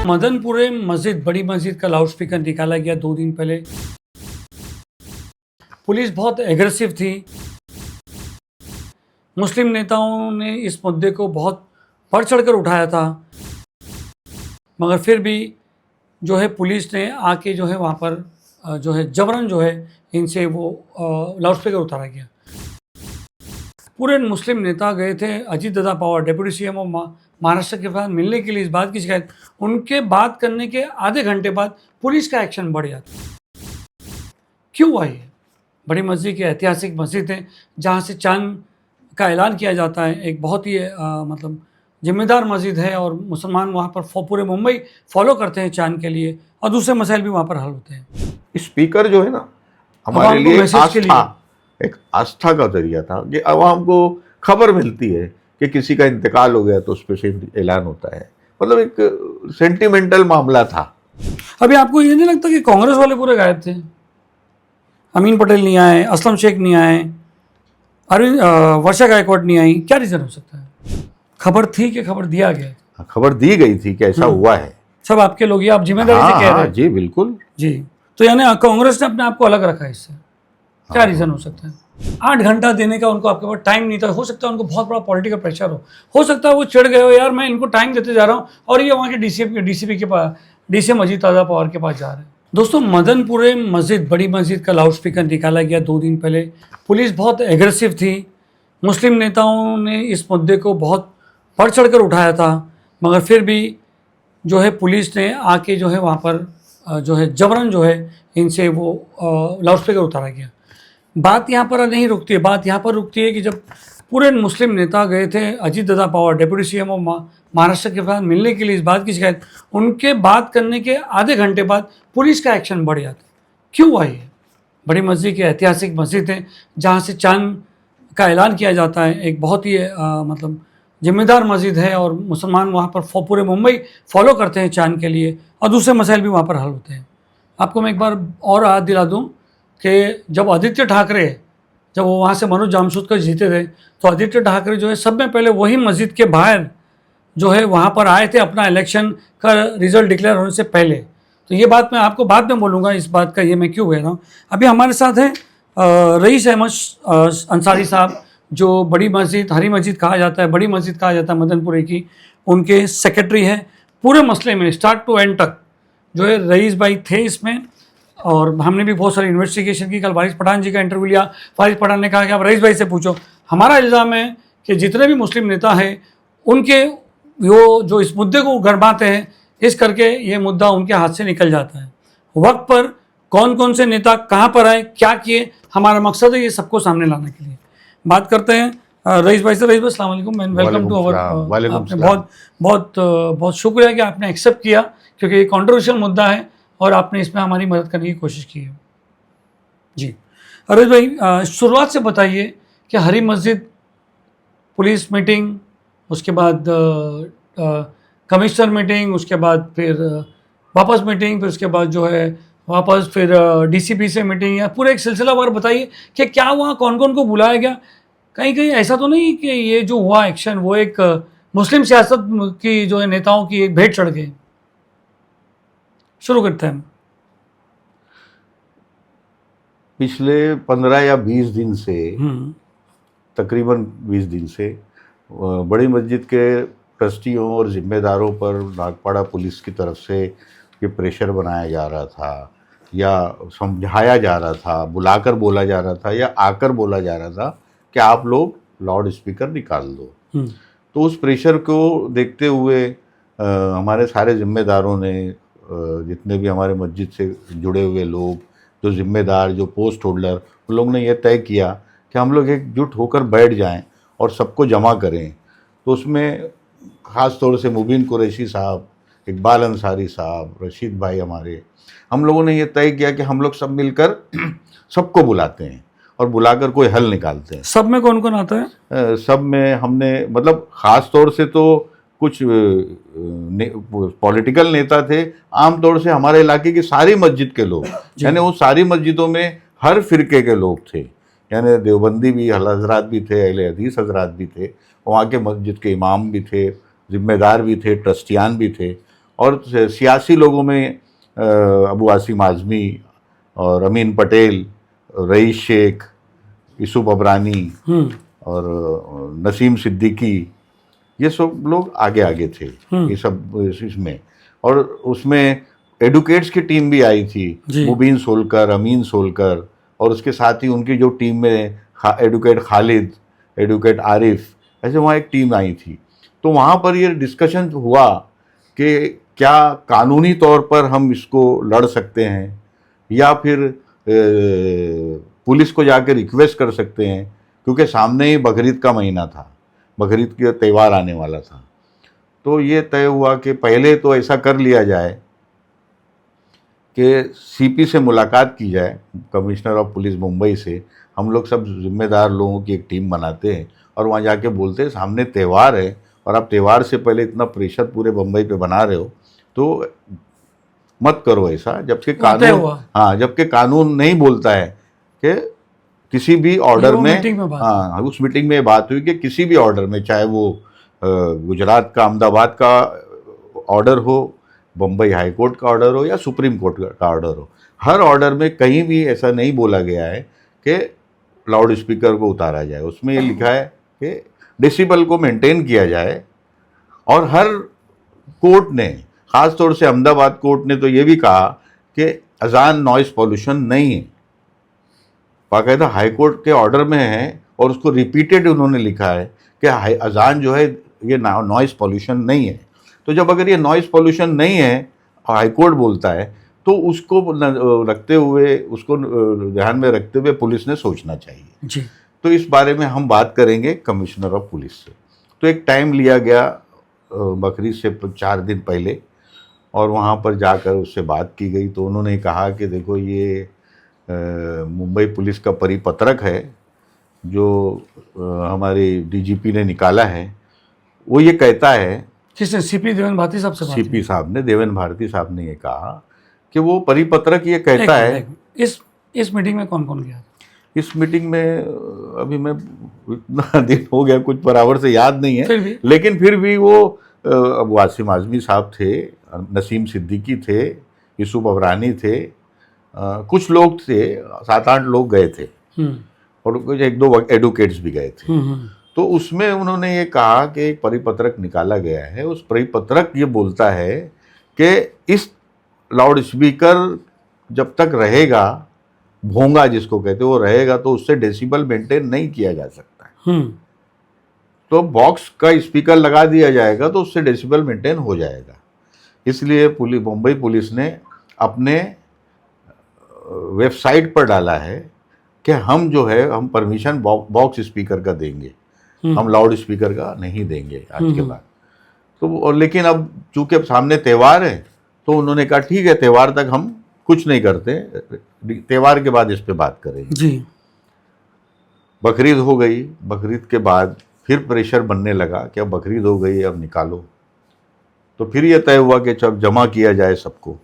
मदनपुरे मस्जिद बड़ी मस्जिद का लाउडस्पीकर निकाला गया 2 दिन पहले। पुलिस बहुत एग्रेसिव थी। मुस्लिम नेताओं ने इस मुद्दे को बहुत बढ़ चढ़कर उठाया था, मगर फिर भी जो है पुलिस ने आके जो है वहाँ पर जो है जबरन जो है इनसे वो लाउडस्पीकर उतारा गया। पूरे मुस्लिम नेता गए थे अजीत दादा पवार डेप्यूटी सीएम महाराष्ट्र के साथ मिलने के लिए इस बात की शिकायत। उनके बात करने के आधे घंटे बाद पुलिस का एक्शन बढ़ जाता। क्यों हुआ ये? बड़ी मस्जिद की ऐतिहासिक मस्जिद है जहाँ से चांद का ऐलान किया जाता है। एक बहुत ही मतलब जिम्मेदार मस्जिद है और मुसलमान वहाँ पर पूरे मुंबई फॉलो करते हैं चांद के लिए, और दूसरे मसाइल भी वहाँ पर हल होते हैं। स्पीकर जो है ना हमारे लिए एक आस्था का जरिया था कि आवाम को खबर मिलती है कि किसी का इंतकाल हो गया तो उस पर से ऐलान होता है। मतलब एक सेंटिमेंटल मामला था। अभी आपको ये नहीं लगता कि कांग्रेस वाले पूरे गायब थे? अमीन पटेल नहीं आए, असलम शेख नहीं आए, अरविंद वर्षा गायकवाड़ नहीं आई, क्या रीज़न हो सकता है? खबर थी कि खबर दिया गया? खबर दी गई थी कि ऐसा हुआ है। सब आपके लोग, ये आप जिम्मेदारी से कह रहे हैं? जी बिल्कुल जी। तो यानी कांग्रेस ने अपने आप को अलग रखा है इससे, क्या रीज़न हो सकता है? 8 घंटा देने का उनको आपके पास टाइम नहीं था। हो सकता है उनको बहुत बड़ा पॉलिटिकल प्रेशर हो सकता है वो चिढ़ गए हो, यार मैं इनको टाइम देते जा रहा हूँ और ये वहाँ के डीसीपी के पास, डीसीएम अजीत दादा पवार के पास जा रहे हैं। दोस्तों, मदनपुरे मस्जिद बड़ी मस्जिद का लाउडस्पीकर निकाला गया 2 दिन पहले। पुलिस बहुत एग्रेसिव थी। मुस्लिम नेताओं ने इस मुद्दे को बहुत बढ़ चढ़कर उठाया था, मगर फिर भी जो है पुलिस ने आके जो है वहाँ पर जो है जबरन जो है इनसे वो लाउडस्पीकर उतारा गया। बात यहाँ पर नहीं रुकती है। बात यहाँ पर रुकती है कि जब पूरे मुस्लिम नेता गए थे अजीत दादा पवार डेप्यूटी सीएम महाराष्ट्र के साथ मिलने के लिए इस बात की शिकायत। उनके बात करने के आधे घंटे बाद पुलिस का एक्शन बढ़ जाता। क्यों हुआ ये? बड़ी मस्जिद की ऐतिहासिक मस्जिद है जहाँ से चांद का ऐलान किया जाता है। एक बहुत ही मतलब जिम्मेदार मस्जिद है और मुसलमान वहाँ पर पूरे मुंबई फॉलो करते हैं चांद के लिए, और दूसरे मसाइल भी वहाँ पर हल होते हैं। आपको मैं एक बार और याद दिला दूँ कि जब आदित्य ठाकरे जब वो वहाँ से मनोज जामशूदकर जीते थे, तो आदित्य ठाकरे जो है सब में पहले वही मस्जिद के बाहर जो है वहाँ पर आए थे अपना इलेक्शन का रिजल्ट डिक्लेयर होने से पहले। तो ये बात मैं आपको बाद में बोलूँगा, इस बात का ये मैं क्यों कह रहा हूँ। अभी हमारे साथ हैं रईस अहमद अंसारी साहब, जो बड़ी मस्जिद, हरी मस्जिद कहा जाता है, बड़ी मस्जिद कहा जाता है मदनपुरे की, उनके सेक्रेटरी हैं। पूरे मसले में स्टार्ट टू एंड तक जो है रईस भाई थे इसमें, और हमने भी बहुत सारी इन्वेस्टिगेशन की। कल वारिस पठान जी का इंटरव्यू लिया। वारिस पठान ने कहा कि आप रईस भाई से पूछो। हमारा इल्ज़ाम है कि जितने भी मुस्लिम नेता हैं उनके वो जो इस मुद्दे को गरमाते हैं, इस करके ये मुद्दा उनके हाथ से निकल जाता है। वक्त पर कौन कौन से नेता कहाँ पर आए, क्या किए, हमारा मकसद है ये सबको सामने लाने के लिए। बात करते हैं रईस भाई से। रईस भाई अस्सलाम वालेकुम, मैन वेलकम टू अवर। आपने बहुत बहुत बहुत शुक्रिया कि आपने एक्सेप्ट किया, क्योंकि ये कॉन्ट्रोवर्शियल मुद्दा है और आपने इसमें हमारी मदद करने की कोशिश की है। जी रईस भाई, शुरुआत से बताइए कि हरी मस्जिद पुलिस मीटिंग, उसके बाद कमिश्नर मीटिंग, उसके बाद फिर वापस मीटिंग, फिर उसके बाद जो है वापस फिर डीसीपी से मीटिंग, या पूरे एक सिलसिलावार बताइए कि क्या वहाँ कौन कौन को बुलाया गया। कहीं कहीं ऐसा तो नहीं कि ये जो हुआ एक्शन वो एक मुस्लिम सियासत की जो है नेताओं की एक भेंट चढ़ गई? शुरू करते हैं। पिछले 15 या 20 दिन से, तकरीबन 20 दिन से बड़ी मस्जिद के ट्रस्टियों और ज़िम्मेदारों पर नागपाड़ा पुलिस की तरफ से ये प्रेशर बनाया जा रहा था, या समझाया जा रहा था, बुलाकर बोला जा रहा था, या आकर बोला जा रहा था कि आप लोग लाउड स्पीकर निकाल दो। तो उस प्रेशर को देखते हुए हमारे सारे ज़िम्मेदारों ने, जितने भी हमारे मस्जिद से जुड़े हुए लोग, जो ज़िम्मेदार, जो पोस्ट होल्डर, उन लोग ने यह तय किया कि हम लोग एकजुट होकर बैठ जाएं और सबको जमा करें। तो उसमें ख़ास तौर से मुबीन कुरैशी साहब, इकबाल अंसारी साहब, रशीद भाई हमारे, हम लोगों ने यह तय किया कि हम लोग सब मिलकर सबको बुलाते हैं और बुलाकर कोई हल निकालते हैं। सब में कौन कौन आता है? सब में हमने, मतलब ख़ास तौर से तो कुछ पॉलिटिकल नेता थे, आम तौर से हमारे इलाके की सारी मस्जिद के लोग, यानी वो सारी मस्जिदों में हर फिरके के लोग थे, यानी देवबंदी भी हजरात भी थे, अहले हदीस हजरात भी थे, वहाँ के मस्जिद के इमाम भी थे, ज़िम्मेदार भी थे, ट्रस्टियान भी थे। और सियासी लोगों में अबू आसिम आज़मी और अमीन पटेल, रईस शेख, यूसुफ अबरानी और नसीम सिद्दीकी, ये सब लोग आगे आगे थे ये सब इसमें। और उसमें एडुकेट्स की टीम भी आई थी, मुबीन सोलकर, अमीन सोलकर, और उसके साथ ही उनकी जो टीम में एडुकेट खालिद, एडुकेट आरिफ, ऐसे वहाँ एक टीम आई थी। तो वहाँ पर ये डिस्कशन हुआ कि क्या कानूनी तौर पर हम इसको लड़ सकते हैं या फिर पुलिस को जाकर रिक्वेस्ट कर सकते हैं, क्योंकि सामने ही बकरीद का महीना था, बकरीद का त्यौहार आने वाला था। तो ये तय हुआ कि पहले तो ऐसा कर लिया जाए कि सीपी से मुलाकात की जाए, कमिश्नर ऑफ पुलिस मुंबई से। हम लोग सब जिम्मेदार लोगों की एक टीम बनाते हैं और वहाँ जाके बोलते हैं सामने त्यौहार है और आप त्यौहार से पहले इतना प्रेशर पूरे मुंबई पे बना रहे हो, तो मत करो ऐसा। जबकि कानून, हाँ, जबकि कानून नहीं बोलता है कि किसी भी ऑर्डर में, हाँ, उस मीटिंग में बात हुई कि किसी भी ऑर्डर में, चाहे वो गुजरात का अहमदाबाद का ऑर्डर हो, बम्बई हाई कोर्ट का ऑर्डर हो या सुप्रीम कोर्ट का ऑर्डर हो, हर ऑर्डर में कहीं भी ऐसा नहीं बोला गया है कि लाउड स्पीकर को उतारा जाए। उसमें ये लिखा है कि डेसिबल को मेंटेन किया जाए। और हर कोर्ट ने, ख़ास तौर से अहमदाबाद कोर्ट ने तो ये भी कहा कि अजान नॉइस पॉल्यूशन नहीं है, बाकायदा हाई कोर्ट के ऑर्डर में है और उसको रिपीटेड उन्होंने लिखा है कि अजान जो है ये नॉइस पॉल्यूशन नहीं है। तो जब अगर ये नॉइस पॉल्यूशन नहीं है, हाई कोर्ट बोलता है, तो उसको रखते हुए, उसको ध्यान में रखते हुए पुलिस ने सोचना चाहिए जी। तो इस बारे में हम बात करेंगे कमिश्नर ऑफ पुलिस से। तो एक टाइम लिया गया बकरीद से 4 दिन पहले, और वहाँ पर जाकर उससे बात की गई। तो उन्होंने कहा कि देखो, ये मुंबई पुलिस का परिपत्रक है जो हमारे डीजीपी ने निकाला है। वो ये कहता है, किसने? सीपी देवेन भारती साहब से बात? सीपी साहब ने, देवेन भारती साहब ने ये कहा कि वो परिपत्रक ये कहता है। इस मीटिंग में कौन कौन गया? इस मीटिंग में अभी मैं, इतना दिन हो गया, कुछ बराबर से याद नहीं है, लेकिन फिर भी वो अबू आसिम आज़मी साहब थे, नसीम सिद्दीकी थे, यूसुफ अबरानी थे, कुछ लोग थे, 7-8 लोग गए थे और कुछ 1-2 एडुकेट्स भी गए थे। तो उसमें उन्होंने ये कहा कि एक परिपत्रक निकाला गया है। उस परिपत्रक ये बोलता है कि इस लाउड स्पीकर जब तक रहेगा, भोंगा जिसको कहते हैं, वो रहेगा, तो उससे डेसिबल मेंटेन नहीं किया जा सकता। तो बॉक्स का स्पीकर लगा दिया जाएगा तो उससे डेसिबल मेंटेन हो जाएगा। इसलिए मुंबई पुलिस ने अपने वेबसाइट पर डाला है कि हम जो है, हम परमिशन बॉक्स स्पीकर का देंगे, हम लाउड स्पीकर का नहीं देंगे आज के बाद। तो और लेकिन अब चूंकि अब सामने त्यौहार है, तो उन्होंने कहा ठीक है, त्यौहार तक हम कुछ नहीं करते, त्यौहार के बाद इस पे बात करेंगे जी। बकरीद हो गई, बकरीद के बाद फिर प्रेशर बनने लगा कि अब बकरीद हो गई, अब निकालो। तो फिर ये तय हुआ कि जब जमा किया जाए सबको।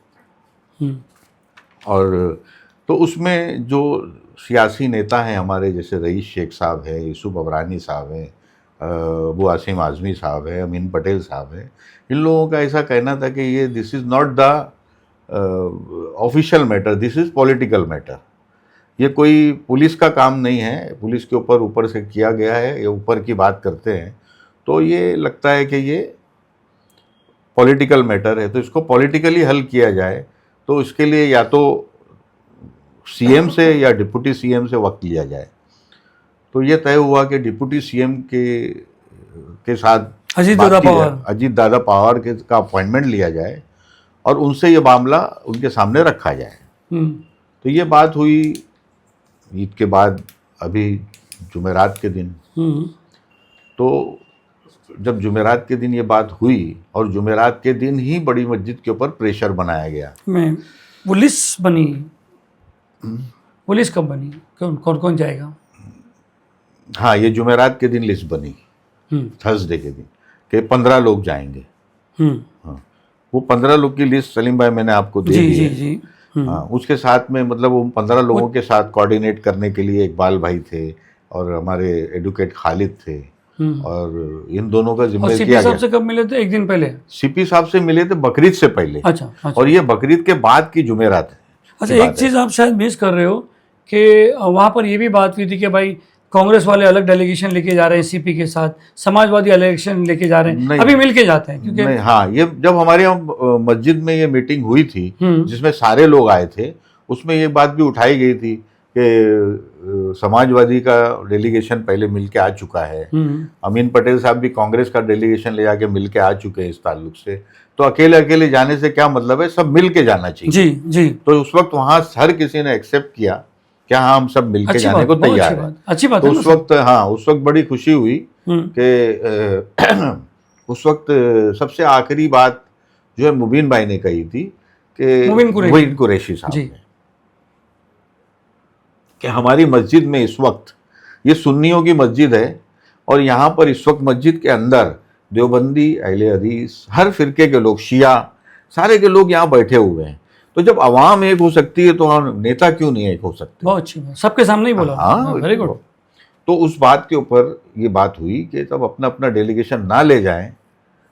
और तो उसमें जो सियासी नेता हैं हमारे, जैसे रईस शेख साहब है, यूसुफ अबरानी साहब हैं, अबू आसिम आज़मी साहब है, अमीन पटेल साहब है, इन लोगों का ऐसा कहना था कि ये this is not the official matter, this is political matter. ये कोई पुलिस का काम नहीं है, पुलिस के ऊपर से किया गया है, ये ऊपर की बात करते हैं। तो ये लगता है कि ये पॉलिटिकल मैटर है, तो इसको पॉलिटिकली हल किया जाए। तो इसके लिए या तो सीएम से या डिप्टी सीएम से वक्त लिया जाए। तो ये तय हुआ कि डिप्टी सीएम के साथ अजीत दादा पवार का अपॉइंटमेंट लिया जाए और उनसे ये मामला उनके सामने रखा जाए। तो ये बात हुई ईद के बाद, अभी जुमेरात के दिन। तो जब जुमेरात के दिन ये बात हुई, और जुमेरात के दिन ही बड़ी मस्जिद के ऊपर प्रेशर बनाया गया। पुलिस बनी, पुलिस कब बनी, कौन कौन जाएगा? हाँ, ये जुमेरात के दिन लिस्ट बनी, थर्सडे के दिन, कि 15 लोग जाएंगे। हाँ, वो 15 लोग की लिस्ट सलीम भाई मैंने आपको दे दी है। जी। हाँ, उसके साथ में मतलब वो 15 लोगों के साथ कोऑर्डिनेट करने के लिए इकबाल भाई थे और हमारे एडवोकेट खालिद थे और इन दोनों का और जिम्मे सीपी किया साहब गया। से कब मिले थे? एक दिन पहले? सीपी साहब से मिले थे बकरीद से पहले, अच्छा अच्छा। और ये बकरीद के बाद की जुमेरात है। अच्छा, एक चीज़ आप शायद मिस कर रहे हो कि वहाँ पर ये भी बात हुई थी कि भाई कांग्रेस वाले अलग डेलीगेशन लेके जा रहे हैं सीपी के साथ, समाजवादी डेलीगेशन लेके जा रहे हैं, नहीं। अभी मिल के जाते हैं क्योंकि नहीं, हाँ, ये जब हमारे यहाँ मस्जिद में ये मीटिंग हुई थी जिसमें सारे लोग आए थे, उसमें ये बात भी उठाई गई थी कि समाजवादी का डेलीगेशन पहले मिल के आ चुका है, अमीन पटेल साहब भी कांग्रेस का डेलीगेशन ले जाके मिल के आ चुके हैं इस ताल्लुक से, तो अकेले अकेले जाने से क्या मतलब है, सब मिल के जाना चाहिए। जी जी, तो उस वक्त वहाँ हर किसी ने एक्सेप्ट किया कि हाँ, हम सब मिल के जाने को तैयार हैं। अच्छी बात तो है उस वक्त, हाँ, उस वक्त बड़ी खुशी हुई कि उस वक्त सबसे आखिरी बात जो है मुबीन भाई ने कही थी कि मुबीन कुरैशी साहब ने, कि हमारी मस्जिद में इस वक्त, ये सुन्नियों की मस्जिद है और यहाँ पर इस वक्त मस्जिद के अंदर देवबंदी, अहले हदीस, हर फिरके के लोग, शिया, सारे के लोग यहाँ बैठे हुए हैं। तो जब आवाम एक हो सकती है तो हम नेता क्यों नहीं एक हो सकते? बहुत अच्छी बात, सबके सामने ही बोला। हाँ, वेरी गुड। तो उस बात के ऊपर ये बात हुई कि तब अपना अपना डेलीगेशन ना ले जाएं,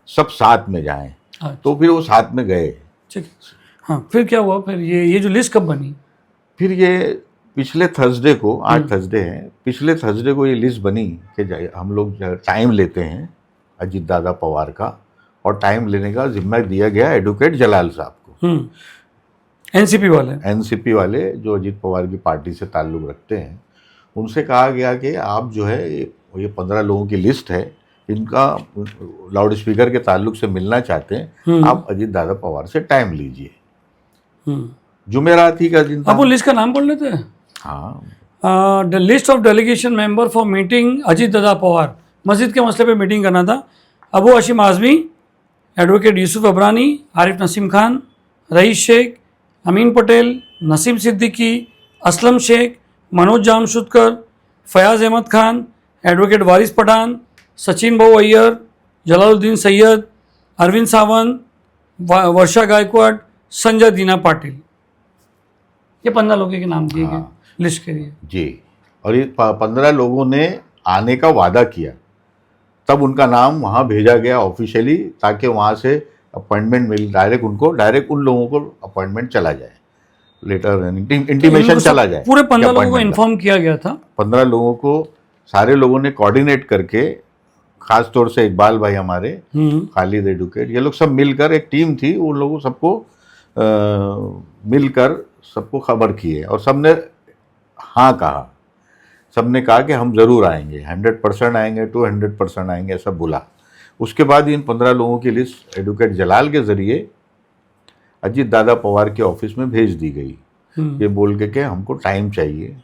सब साथ में जाएं। तो फिर वो साथ में गए। ठीक है, हाँ, फिर क्या हुआ? फिर ये जो लिस्ट कब बनी? फिर ये पिछले थर्सडे को, आज थर्सडे है, पिछले थर्सडे को ये लिस्ट बनी कि हम लोग टाइम लेते हैं अजीत दादा पवार का, और टाइम लेने का जिम्मा दिया गया एडवोकेट जलाल साहब को, एनसीपी वाले जो अजीत पवार की पार्टी से ताल्लुक़ रखते हैं। उनसे कहा गया कि आप जो है ये 15 लोगों की लिस्ट है, इनका लाउड स्पीकर के ताल्लुक से मिलना चाहते हैं, आप अजीत दादा पवार से टाइम लीजिए। जुमेरात ही का दिन था। आप वो लिस्ट का नाम बोल लेते हैं? हाँ, the list of delegation member for meeting Ajit Dada Pawar, मस्जिद के मसले पे मीटिंग करना था। Abu Hashim Azmi, advocate Yusuf अबरानी, Arif Naseem Khan, rice Sheikh, Amin Patel, Naseem Siddiqui, Aslam Sheikh, Manoj जामशुदकर, Fayaz Ahmad Khan, advocate वारिस पठान, सचिन भाऊ अय्यर, जलालुद्दीन सैयद, अरविंद सावंत, वर्षा गायकवाड़, संजय दीना पाटिल, ये 15 लोगों के नाम दिए गए लिस्ट के लिए। जी, और ये 15 लोगों ने आने का वादा किया, तब उनका नाम वहाँ भेजा गया ऑफिशियली, ताकि वहाँ से अपॉइंटमेंट मिल, डायरेक्ट उन लोगों को अपॉइंटमेंट चला जाए, लेटर इंटीमेशन चला जाए। पूरे 15 लोगों को इन्फॉर्म किया गया था। 15 लोगों को सारे लोगों ने कोऑर्डिनेट करके, खास तौर से इकबाल भाई हमारे, खालिद एडवोकेट, ये लोग सब मिलकर, एक टीम थी, उन लोगों सबको मिलकर सबको खबर की है, और सबने हाँ कहा। सबने कहा कि हम ज़रूर आएंगे, 100% आएंगे, 200% आएंगे, ऐसा बोला। उसके बाद इन 15 लोगों की लिस्ट एडवोकेट जलाल के ज़रिए अजीत दादा पवार के ऑफिस में भेज दी गई, ये बोल के कि हमको टाइम चाहिए।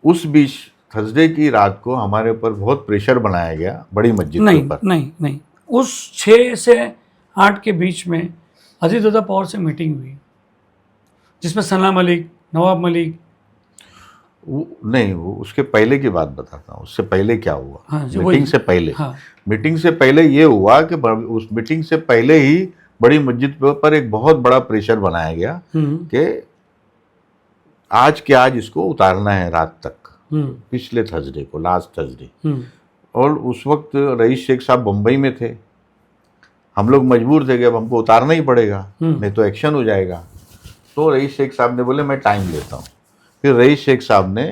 उस बीच थर्सडे की रात को हमारे ऊपर बहुत प्रेशर बनाया गया बड़ी मस्जिद के ऊपर। नहीं, उस 6 से 8 के बीच में अजीत दादा पवार से मीटिंग हुई, जिसमें सना मलिक, नवाब मलिक, वो उसके पहले की बात बताता हूँ। उससे पहले क्या हुआ? हाँ, मीटिंग से पहले, हाँ, मीटिंग से पहले ये हुआ कि उस मीटिंग से पहले ही बड़ी मस्जिद पर एक बहुत बड़ा प्रेशर बनाया गया कि आज के आज इसको उतारना है रात तक, पिछले थर्सडे को, लास्ट थर्सडे। और उस वक्त रईस शेख साहब बम्बई में थे, हम लोग मजबूर थे कि अब हमको उतारना ही पड़ेगा, नहीं तो एक्शन हो जाएगा। तो रईस शेख साहब ने बोले मैं टाइम लेता हूँ। फिर रईस शेख साहब ने,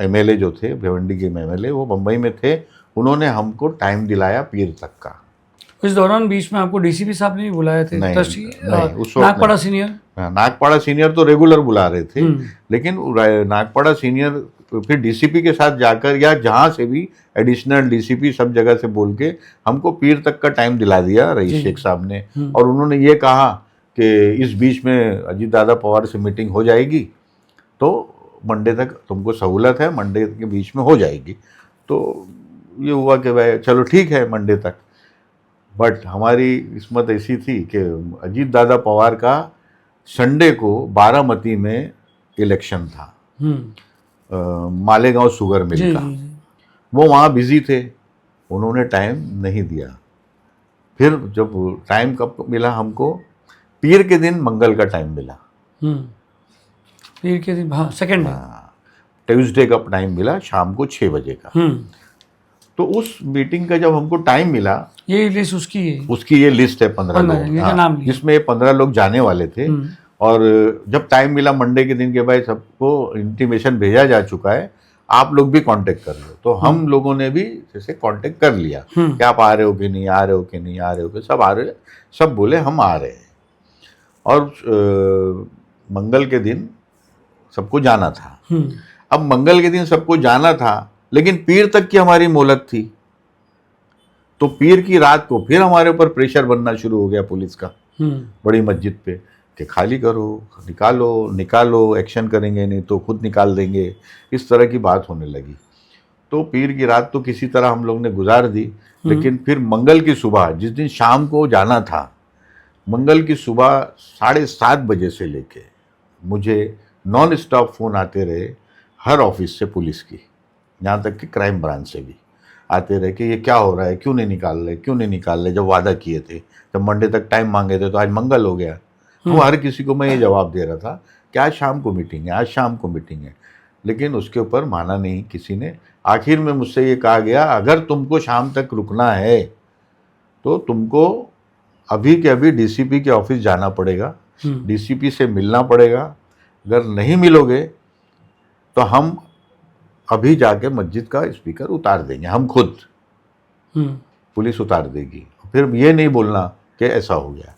एमएलए जो थे, भिवंडी के एमएलए, वो बम्बई में थे, उन्होंने हमको टाइम दिलाया पीर तक का। इस दौरान बीच में आपको डीसीपी साहब ने भी बुलाए थे? नहीं, उस वक्त नागपाड़ा सीनियर, नागपाड़ा सीनियर तो रेगुलर बुला रहे थे, लेकिन नागपाड़ा सीनियर फिर डीसीपी के साथ जाकर, या जहाँ से भी एडिशनल डीसीपी, सब जगह से बोल के हमको पीर तक का टाइम दिला दिया रईस शेख साहब ने। और उन्होंने ये कहा कि इस बीच में अजीत दादा पवार से मीटिंग हो जाएगी, तो मंडे तक तुमको सहूलत है, मंडे के बीच में हो जाएगी। तो ये हुआ कि भाई चलो ठीक है, मंडे तक। बट हमारी किस्मत ऐसी थी कि अजीत दादा पवार का संडे को बारामती में इलेक्शन था, मालेगांव शुगर मिल का। वो वहाँ बिजी थे, उन्होंने टाइम नहीं दिया। फिर जब टाइम कब मिला हमको, पीर के दिन मंगल का टाइम मिला, पीर के दिन, हाँ, सेकंड डे, ट्यूसडे का टाइम मिला शाम को 6 बजे का। तो उस मीटिंग का जब हमको टाइम मिला, ये लिस्ट उसकी है, उसकी ये लिस्ट है 15 15 लोग, इनका नाम लिया। जिसमें ये 15 लोग जाने वाले थे। और जब टाइम मिला मंडे के दिन के भाई सबको इंटीमेशन भेजा जा चुका है, आप लोग भी कांटेक्ट कर लो, तो हम लोगों ने भी जैसे कांटेक्ट कर लिया कि आप आ रहे हो कि नहीं, आ रहे हो कि नहीं, आ रहे हो कि, सब आ रहे, सब बोले हम आ रहे हैं। और मंगल के दिन सबको जाना था। अब मंगल के दिन सबको जाना था, लेकिन पीर तक की हमारी मोहलत थी, तो पीर की रात को फिर हमारे ऊपर प्रेशर बनना शुरू हो गया पुलिस का बड़ी मस्जिद पे कि खाली करो, निकालो, एक्शन करेंगे, नहीं तो खुद निकाल देंगे, इस तरह की बात होने लगी। तो पीर की रात तो किसी तरह हम लोग ने गुजार दी, लेकिन फिर मंगल की सुबह, जिस दिन शाम को जाना था, मंगल की सुबह 7:30 बजे से लेके मुझे नॉन स्टॉप फ़ोन आते रहे हर ऑफिस से पुलिस की, यहाँ तक कि क्राइम ब्रांच से भी आते रहे कि ये क्या हो रहा है, क्यों नहीं निकाल रहे, जब वादा किए थे, जब मंडे तक टाइम मांगे थे, तो आज मंगल हो गया। तो हर किसी को मैं ये जवाब दे रहा था कि आज शाम को मीटिंग है, लेकिन उसके ऊपर माना नहीं किसी ने। आखिर में मुझसे ये कहा गया, अगर तुमको शाम तक रुकना है तो तुमको अभी के अभी डीसीपी के ऑफिस जाना पड़ेगा, डीसीपी से मिलना पड़ेगा, अगर नहीं मिलोगे तो हम अभी जाके मस्जिद का स्पीकर उतार देंगे, हम खुद, पुलिस उतार देगी, फिर ये नहीं बोलना कि ऐसा हो गया।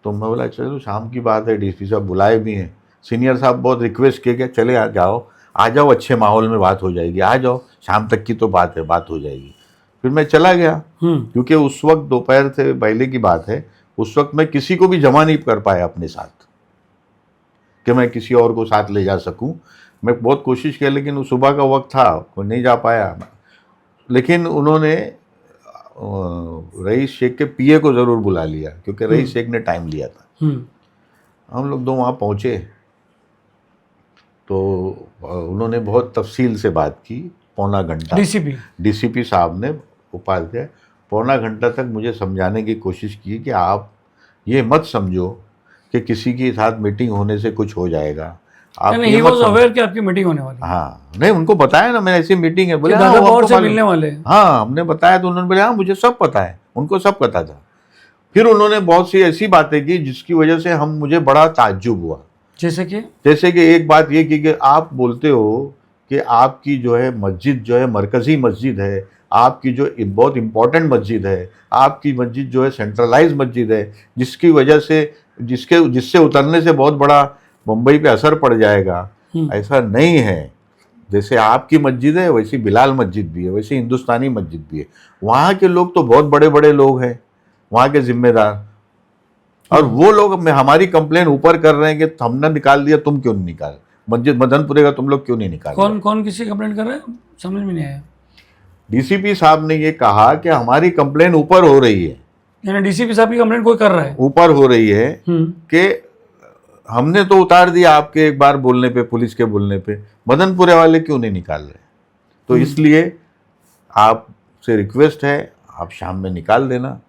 तो मैं बोला चलो शाम की बात है, डीसीपी साहब बुलाए भी हैं, सीनियर साहब बहुत रिक्वेस्ट किए कि चले आ जाओ, अच्छे माहौल में बात हो जाएगी, आ जाओ, शाम तक की तो बात है, बात हो जाएगी। फिर मैं चला गया, क्योंकि उस वक्त दोपहर से पहले की बात है, उस वक्त मैं किसी को भी जमा नहीं कर पाया अपने साथ कि मैं किसी और को साथ ले जा सकूं। मैं बहुत कोशिश की, लेकिन उस सुबह का वक्त था, कोई नहीं जा पाया। लेकिन उन्होंने रईस शेख के पीए को ज़रूर बुला लिया, क्योंकि रईस शेख ने टाइम लिया था। हम लोग दो वहाँ पहुँचे, तो उन्होंने बहुत तफसील से बात की, पौना घंटा। डीसीपी साहब ने, उपाध्याय, पौना घंटा तक मुझे समझाने की कोशिश की कि आप ये मत समझो कि किसी के साथ मीटिंग होने से कुछ हो जाएगा। आप नहीं, वो अवेयर कि आपकी मीटिंग होने वाली है। हाँ, नहीं, उनको बताया ना मैं ऐसी मीटिंग है, बोले दादा पवार से मिलने वाले। हाँ, हमने बताया तो उन्होंने बोले हाँ मुझे सब पता है, उनको सब पता था। फिर उन्होंने बहुत सी ऐसी बातें की जिसकी वजह से मुझे बड़ा ताज्जुब हुआ। जैसे कि एक बात ये की कि आप बोलते हो कि आपकी जो है मस्जिद जो है मरकज़ी मस्जिद है, आपकी जो बहुत इम्पोर्टेंट मस्जिद है, आपकी मस्जिद जो है सेंट्रलाइज मस्जिद है, जिसकी वजह से जिससे उतरने से बहुत बड़ा मुंबई पे असर पड़ जाएगा। ऐसा नहीं है, जैसे आपकी मस्जिद है वैसी बिलाल मस्जिद भी है, वैसी हिंदुस्तानी मस्जिद भी है। वहाँ के लोग तो बहुत बड़े बड़े लोग हैं, वहाँ के जिम्मेदार, और वो लोग हमारी कंप्लेन ऊपर कर रहे हैं कि हमने निकाल दिया, तुम क्यों नहीं निकाल, मस्जिद मदनपुरे का तुम लोग क्यों नहीं निकाल। कौन किसी कंप्लेंट कर रहे हैं, समझ में नहीं आया। डीसीपी साहब ने ये कहा कि हमारी कंप्लेन ऊपर हो रही है, यानी डीसीपी साहब की कंप्लेंट कोई कर रहा है, ऊपर हो रही है कि हमने तो उतार दिया आपके एक बार बोलने पे, पुलिस के बोलने पे, मदनपुरे वाले क्यों नहीं निकाल रहे। तो इसलिए आपसे रिक्वेस्ट है, आप शाम में निकाल देना।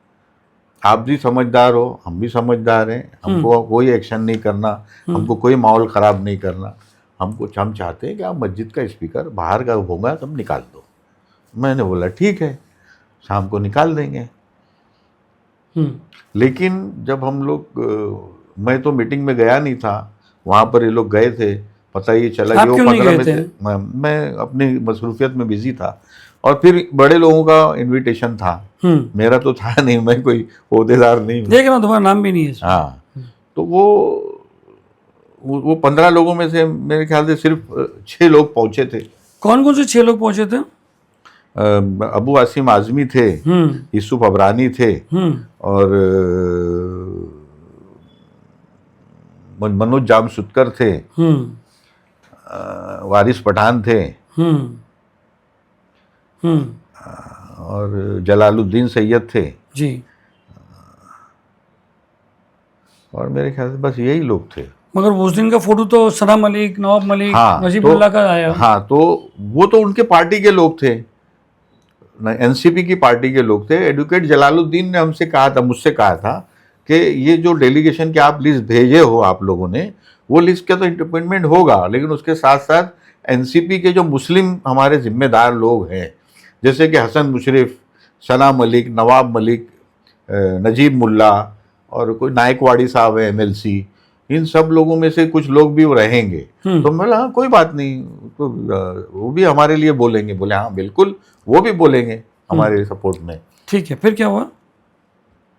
आप भी समझदार हो, हम भी समझदार हैं, हमको कोई एक्शन नहीं करना, हमको कोई माहौल ख़राब नहीं करना, हम चाहते हैं कि आप मस्जिद का स्पीकर बाहर का होगा तब निकाल दो। मैंने बोला ठीक है, शाम को निकाल देंगे। लेकिन जब हम लोग, मैं तो मीटिंग में गया नहीं था, वहाँ पर ये लोग गए थे, पता ही चला कि वो 15 में से मैं अपनी मसरूफियत में बिजी था, और फिर बड़े लोगों का इनविटेशन था, मेरा तो था नहीं, मैं कोई ओहदेदार नहीं हूँ, देख रहा हूँ तुम्हारा नाम भी नहीं है। हाँ, तो वो 15 लोगों में से मेरे ख्याल से सिर्फ 6 लोग पहुँचे थे। कौन कौन से 6 लोग पहुँचे थे? अबू आसिम आजमी थे, यूसुफ अबरानी थे, और मनोज जामशुदकर थे, वारिस पठान थे, और जलालुद्दीन सैयद थे जी, और मेरे ख्याल से बस यही लोग थे। मगर उस दिन का फोटो तो सना मलिक, नवाब मलिक, नजीबुल्लाह का आया। हाँ, तो वो तो उनके पार्टी के लोग थे, एनसीपी की पार्टी के लोग थे। एडवोकेट जलालुद्दीन ने मुझसे कहा था कि ये जो डेलीगेशन की आप लिस्ट भेजे हो आप लोगों ने, वो लिस्ट का तो इंटरप्रेटमेंट होगा, लेकिन उसके साथ साथ एनसीपी के जो मुस्लिम हमारे जिम्मेदार लोग हैं, जैसे कि हसन मुशरिफ, सना मलिक, नवाब मलिक, नजीब मुल्ला और कोई नायकवाड़ी साहब है MLC, इन सब लोगों में से कुछ लोग भी रहेंगे। तो मैं बोला हाँ कोई बात नहीं, तो वो भी हमारे लिए बोलेंगे। बोले हाँ बिल्कुल वो भी बोलेंगे हमारे सपोर्ट में। ठीक है, फिर क्या हुआ?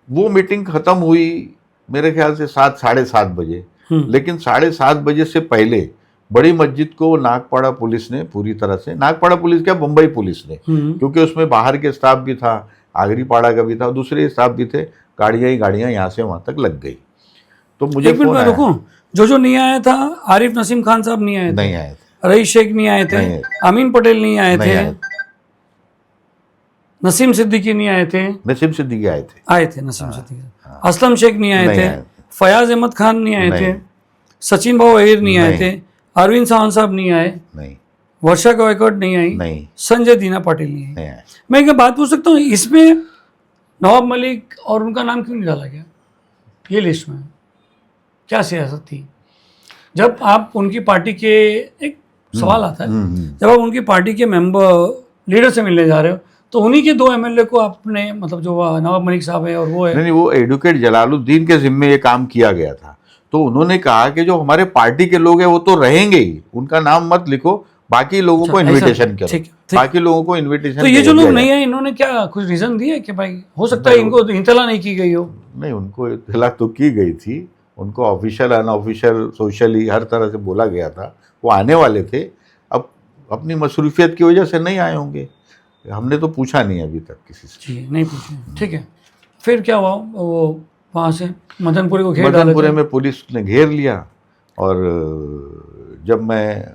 वो मीटिंग खत्म हुई मेरे ख्याल से 7 साढ़े 7 बजे। लेकिन 7:30 बजे से पहले बड़ी मस्जिद को नागपाड़ा पुलिस ने पूरी तरह से, नागपाड़ा पुलिस क्या बम्बई पुलिस ने, क्योंकि उसमें बाहर के स्टाफ भी था, आगरीपाड़ा का भी था, दूसरे स्टाफ भी थे, गाड़ियां ही गाड़ियां यहाँ से वहां तक लग गई। तो मुझे एक मिनट में रुको, जो नहीं आया था, आरिफ नसीम खान साहब नहीं आए थे, नहीं आए थे, रईस शेख नहीं आए थे, अमीन पटेल नहीं आए थे, नसीम सिद्दीकी नहीं आए थे, नसीम सिद्दीकी आए थे, नसीम सिद्दीकी, असलम शेख नहीं आए थे, फयाज अहमद खान नहीं आए थे, सचिन भाऊ अहिर नहीं आए थे, अरविंद सावंत साहब नहीं आए, वर्षा गायकवाड़ नहीं आई, संजय दीना पाटिल नहीं आए। मैं एक बात पूछ सकता हूँ, इसमें नवाब मलिक और उनका नाम क्यों नहीं डाला गया ये लिस्ट में? क्या सियासत थी? जब आप उनकी पार्टी के, एक सवाल आता है, जब आप उनकी पार्टी के मेंबर लीडर से मिलने जा रहे हो तो उन्हीं के 2 MLA को आपने, मतलब जो नवाब मलिक साहब है और वो है, नहीं वो एडवोकेट जलालुद्दीन के जिम्मे ये काम किया गया था। तो उन्होंने कहा कि जो हमारे पार्टी के लोग हैं वो तो रहेंगे ही, उनका नाम मत लिखो, बाकी लोगों को इन्विटेशन करो, बाकी लोगों को इन्विटेशन। तो ये जो लोग नहीं है, इन्होंने क्या कुछ रीजन दिया कि भाई हो सकता है इनको इतला नहीं की गई हो? नहीं, उनको इतला तो की गई थी, उनको ऑफिशियल अनऑफिशियल सोशली हर तरह से बोला गया था, वो आने वाले थे, अब अपनी मसरूफियत की वजह से नहीं आए होंगे। हमने तो पूछा नहीं अभी तक किसी से। जी नहीं पूछे, ठीक है। फिर क्या हुआ? वो वहाँ से मदनपुरे को घेर, मदनपुरे में पुलिस ने घेर लिया, और जब मैं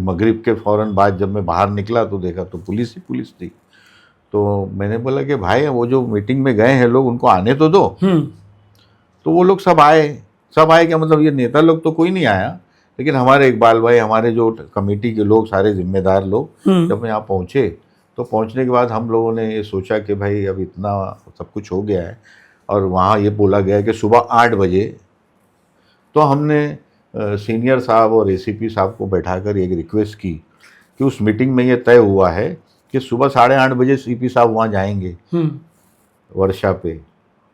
मगरिब के फ़ौरन बाद जब मैं बाहर निकला तो देखा तो पुलिस ही पुलिस थी। तो मैंने बोला कि भाई वो जो मीटिंग में गए हैं लोग, उनको आने तो दो। तो वो लोग सब आए क्या मतलब, ये नेता लोग तो कोई नहीं आया, लेकिन हमारे इकबाल भाई, हमारे जो कमेटी के लोग, सारे जिम्मेदार लोग जब यहाँ पहुँचे, तो पहुँचने के बाद हम लोगों ने ये सोचा कि भाई अब इतना सब कुछ हो गया है, और वहाँ ये बोला गया कि सुबह 8 बजे, तो हमने सीनियर साहब और ACP साहब को बैठाकर एक रिक्वेस्ट की कि उस मीटिंग में ये तय हुआ है कि सुबह 8:30 बजे CP साहब वहाँ जाएंगे वर्षा पे,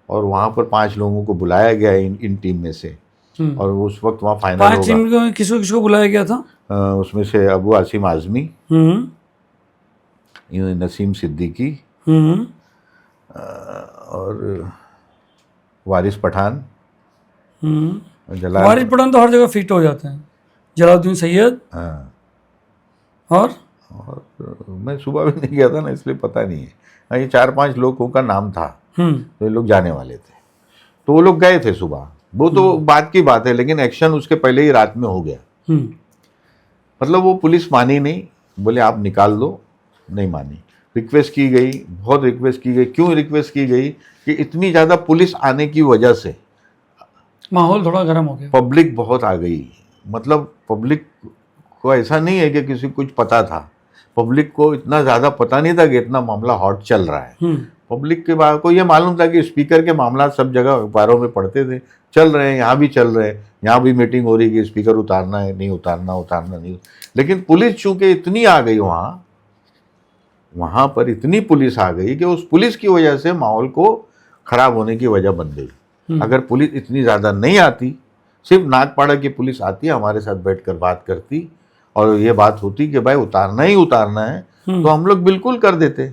और वहाँ पर 5 लोगों को बुलाया गया इन टीम में से, और उस वक्त वहाँ फाइनल होगा। 5 टीम को किसको बुलाया गया था? उसमें से अबू आसिम आजमी, नसीम सिद्दीकी, और वारिस पठान। वारिस पठान तो हर जगह फिट हो जाते हैं, जलालुद्दीन सैयद। हाँ, और मैं सुबह भी नहीं गया था ना, इसलिए पता नहीं है। हाँ, ये 4-5 लोगों का नाम था, तो ये लोग जाने वाले थे, तो वो लोग गए थे सुबह। वो तो बात की बात है, लेकिन एक्शन उसके पहले ही रात में हो गया। मतलब वो पुलिस मानी नहीं, बोले आप निकाल दो, नहीं मानी। रिक्वेस्ट की गई, बहुत रिक्वेस्ट की गई। क्यों रिक्वेस्ट की गई? कि इतनी ज़्यादा पुलिस आने की वजह से माहौल थोड़ा गर्म हो गया, पब्लिक बहुत आ गई। मतलब पब्लिक को ऐसा नहीं है कि किसी को कुछ पता था, पब्लिक को इतना ज़्यादा पता नहीं था कि इतना मामला हॉट चल रहा है। पब्लिक के बाद को ये मालूम था कि स्पीकर के मामला सब जगह अखबारों में पढ़ते थे, चल रहे हैं, यहाँ भी चल रहे हैं, यहाँ भी मीटिंग हो रही कि स्पीकर उतारना है, नहीं उतारना, उतारना नहीं। लेकिन पुलिस चूंकि इतनी आ गई, वहाँ पर इतनी पुलिस आ गई कि उस पुलिस की वजह से माहौल को खराब होने की वजह बन गई। अगर पुलिस इतनी ज़्यादा नहीं आती, सिर्फ नागपाड़ा की पुलिस आती, हमारे साथ बैठकर बात करती और ये बात होती कि भाई उतारना ही उतारना है, तो हम लोग बिल्कुल कर देते।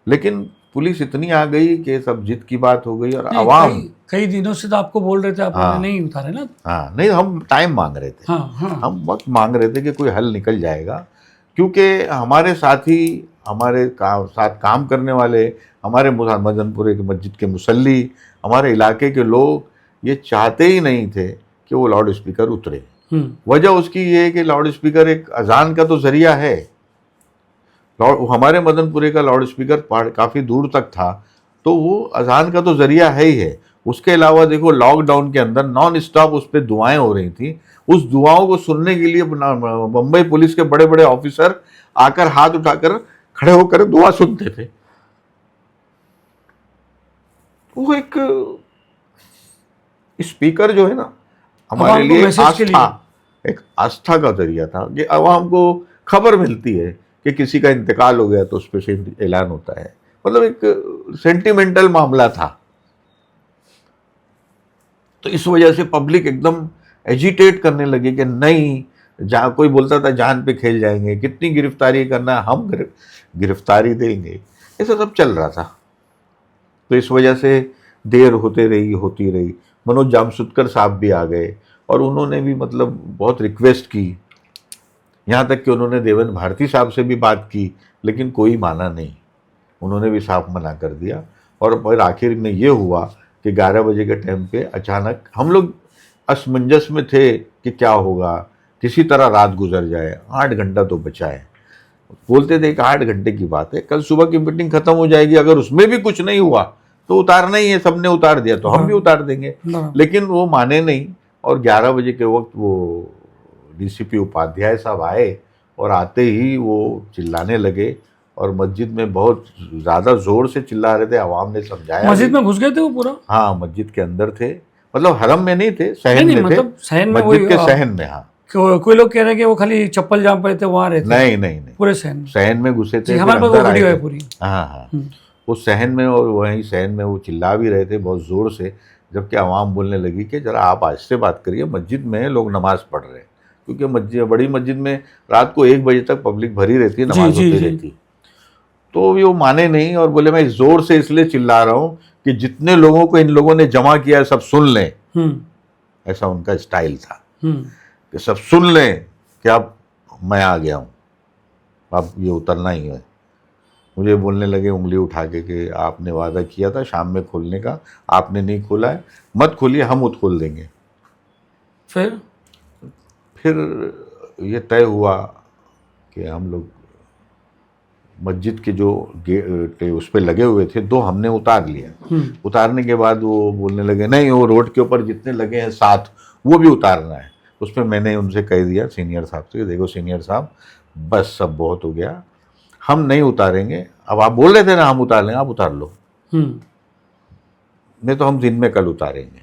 लेकिन पुलिस इतनी आ गई कि सब जिद की बात हो गई, और आवाम कई दिनों से तो आपको बोल रहे थे, आप नहीं उतारे ना। हाँ, नहीं, हम टाइम मांग रहे थे। हम वक्त मांग रहे थे कि कोई हल निकल जाएगा, क्योंकि हमारे साथी, हमारे साथ काम करने वाले, हमारे मदनपुरे की मस्जिद के मुसल्ली, हमारे इलाके के लोग ये चाहते ही नहीं थे कि वो लाउड स्पीकर उतरे। वजह उसकी ये है कि लाउड स्पीकर एक अजान का तो जरिया है। हमारे मदनपुरे का लाउड स्पीकर काफ़ी दूर तक था, तो वो अजान का तो जरिया है ही है। उसके अलावा देखो, लॉकडाउन के अंदर नॉन स्टॉप उस पर दुआएं हो रही थी। उस दुआओं को सुनने के लिए बम्बई पुलिस के बड़े बड़े ऑफिसर आकर हाथ उठाकर खड़े होकर दुआ सुनते थे। वो एक स्पीकर जो है ना, हमारे लिए आस्था, एक आस्था का जरिया था कि आवाम को खबर मिलती है कि किसी का इंतकाल हो गया तो उस पर से ऐलान होता है, मतलब एक सेंटिमेंटल मामला था। तो इस वजह से पब्लिक एकदम एजिटेट करने लगी कि नहीं, जहाँ कोई बोलता था जान पे खेल जाएंगे, कितनी गिरफ्तारी करना, हम गिरफ्तारी देंगे, ऐसा सब चल रहा था। तो इस वजह से देर होती रही। मनोज जामसुदकर साहब भी आ गए और उन्होंने भी मतलब बहुत रिक्वेस्ट की, यहाँ तक कि उन्होंने देवेंद्र भारती साहब से भी बात की, लेकिन कोई माना नहीं, उन्होंने भी साफ मना कर दिया। और फिर आखिर में ये हुआ कि 11 बजे के टाइम पे अचानक हम लोग असमंजस में थे कि क्या होगा, किसी तरह रात गुजर जाए, 8 घंटा तो बचा है। बोलते थे कि 8 घंटे की बात है, कल सुबह की मीटिंग खत्म हो जाएगी, अगर उसमें भी कुछ नहीं हुआ तो उतारना ही है, सबने उतार दिया तो हम भी उतार देंगे। लेकिन वो माने नहीं और 11 बजे के वक्त वो डीसीपी उपाध्याय साहब आए और आते ही वो चिल्लाने लगे और मस्जिद में बहुत ज़्यादा ज़ोर से चिल्ला रहे थे। आवाम ने समझाया। मस्जिद में घुस गए थे वो पूरा? हाँ, मस्जिद के अंदर थे, मतलब हरम में नहीं थे, सहन में थे, मतलब सहन में, मस्जिद के सहन में। हाँ, कोई लोग कह रहे हैं कि वो खाली चप्पल जहाँ पे थे वहाँ रहते? नहीं, पूरे सहन में घुसे थे। हमारे पास वो वीडियो है पूरी। हाँ, वो सहन में, और वहीं सहन में वो चिल्ला भी रहे थे बहुत ज़ोर से, जबकि आवाम बोलने लगी कि ज़रा आप आहिस्ते बात करिए, मस्जिद में लोग नमाज़ पढ़ रहे हैं। क्योंकि बड़ी मस्जिद में रात को 1 बजे तक पब्लिक भरी रहती है, नमाज होती रहती। तो वो माने नहीं और बोले मैं ज़ोर से इसलिए चिल्ला रहा हूँ कि जितने लोगों को इन लोगों ने जमा किया है सब सुन लें। ऐसा उनका स्टाइल था कि सब सुन लें कि अब मैं आ गया हूँ, अब ये उतरना ही है। मुझे बोलने लगे उंगली उठा के कि आपने वादा किया था शाम में खोलने का, आपने नहीं खोला है, मत खोलिए, हम खुद खोल देंगे। फिर ये तय हुआ कि हम लोग मस्जिद के जो गेट उस पर लगे हुए थे 2 हमने उतार लिया। उतारने के बाद वो बोलने लगे नहीं, वो रोड के ऊपर जितने लगे हैं 7 वो भी उतारना है। उसमें मैंने उनसे कह दिया सीनियर साहब से, देखो सीनियर साहब, बस सब बहुत हो गया, हम नहीं उतारेंगे। अब आप बोल रहे थे ना हम उतार लेंगे, आप उतार लो, नहीं तो हम दिन में कल उतारेंगे,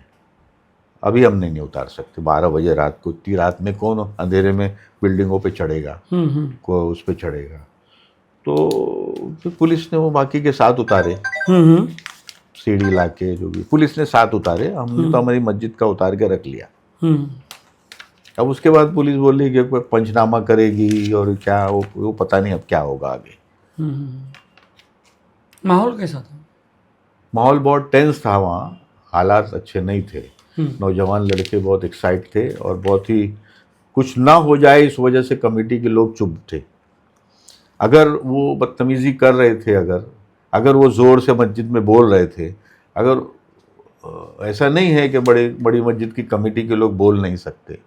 अभी हम नहीं उतार सकते। 12 बजे रात को, इतनी रात में कौन अंधेरे में बिल्डिंगों पे चढ़ेगा, को उस पे चढ़ेगा। तो फिर पुलिस ने वो बाकी के 7 उतारे, सीढ़ी ला के जो भी पुलिस ने 7 उतारे, हमने तो हमारी मस्जिद का उतार के रख लिया। अब उसके बाद पुलिस बोली कि कोई पंचनामा करेगी और क्या, वो पता नहीं अब क्या होगा आगे। माहौल कैसा था? माहौल बहुत टेंस था वहाँ, हालात अच्छे नहीं थे। नौजवान लड़के बहुत एक्साइट थे और बहुत ही कुछ ना हो जाए इस वजह से कमेटी के लोग चुप थे। अगर वो बदतमीज़ी कर रहे थे, अगर वो ज़ोर से मस्जिद में बोल रहे थे, अगर ऐसा नहीं है कि बड़ी मस्जिद की कमेटी के लोग बोल नहीं सकते,